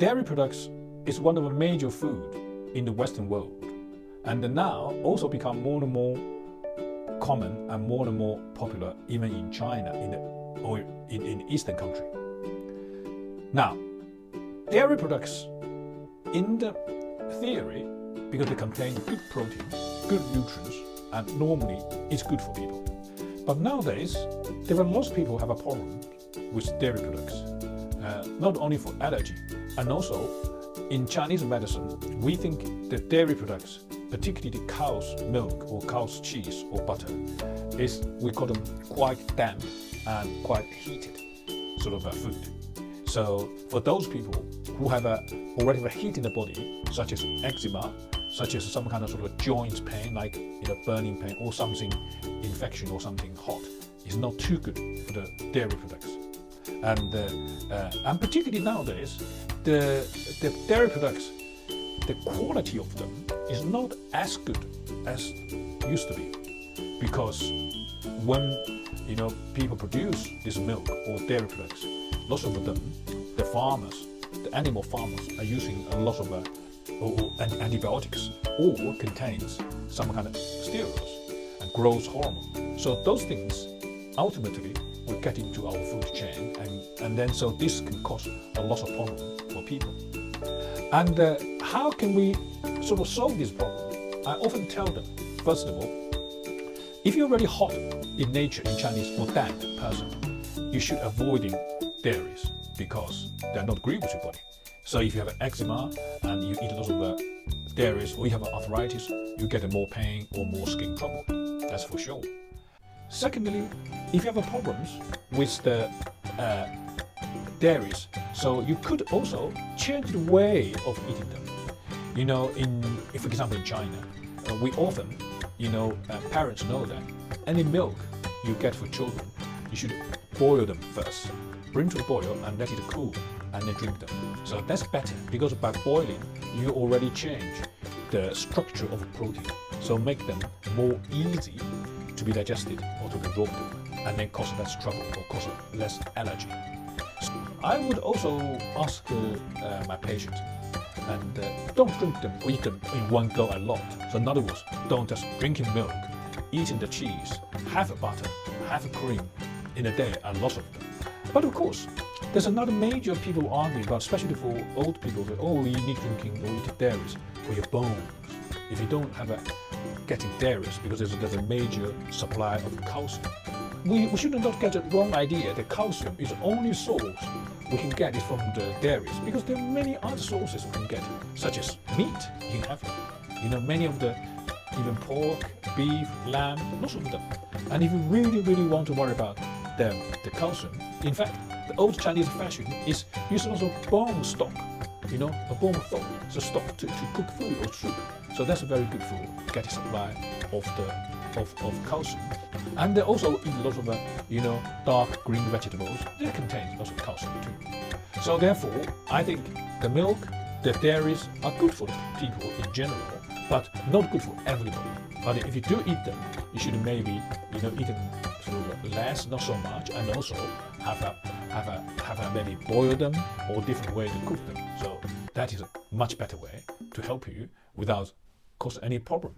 dairy products is one of the major food in the Western world, and now also become more and more common and more popular even in China or in Eastern country. Now, dairy products in the theory, because they contain good protein, good nutrients, and normally it's good for people. But nowadays, there are lots of people who have a problem with dairy products, not only for allergy, and also in Chinese medicine, we think that dairy products, particularly the cow's milk or cow's cheese or butter, we call them quite damp and quite heated sort of a food. So for those people who have already have a heat in the body, such as eczema, such as some kind of sort of joint pain, like burning pain or something infection or something hot, is not too good for the dairy products. And particularly nowadays, the dairy products, the quality of them is not as good as used to be, because when people produce this milk or dairy products, lots of them, the farmers, the animal farmers, are using a lot of antibiotics or contains some kind of steroids and growth hormone. So those things ultimately will get into our food chain, and then so this can cause a lot of problem for people. And how can we sort of solve this problem? I often tell them, first of all, if you're very hot in nature, in Chinese, or damp person, you should avoid dairies because they're not good with your body. So if you have eczema and you eat a lot of dairies, or you have arthritis, you get more pain or more skin trouble. That's for sure. Secondly, if you have problems with the dairies, so you could also change the way of eating them. For example, in China, we often, parents know that any milk you get for children, you should boil them first, bring to the boil and let it cool, and then drink them. So that's better, because by boiling, you already change the structure of protein, so make them more easy to be digested or to be absorbed, and then cause less trouble or cause less allergy. So I would also ask my patients, and don't drink them or eat them in one go a lot. So in other words, don't just drinking milk, eating the cheese, have a butter, have a cream in a day, a lot of them. But of course, there's another major people arguing about, especially for old people, that you need drinking or eating dairies for your bones. If you don't have getting dairies, because there's a major supply of calcium. We should not get the wrong idea that calcium is the only source we can get it from the dairies, because there are many other sources we can get, such as meat. You can have, many of the, even pork, beef, lamb, lots of them. And if you really want to worry about the calcium, in fact, the old Chinese fashion is use also bone stock, a bone stock to cook food or soup. So that's a very good food, get a supply of calcium. And they also eat a lot of dark green vegetables. They contain lots of calcium too. So therefore, I think the milk, the dairies are good for the people in general, but not good for everybody. But if you do eat them, you should maybe eat them sort of less, not so much, and also have maybe boil them or different way to cook them. So that is a much better way to help you without cause any problem.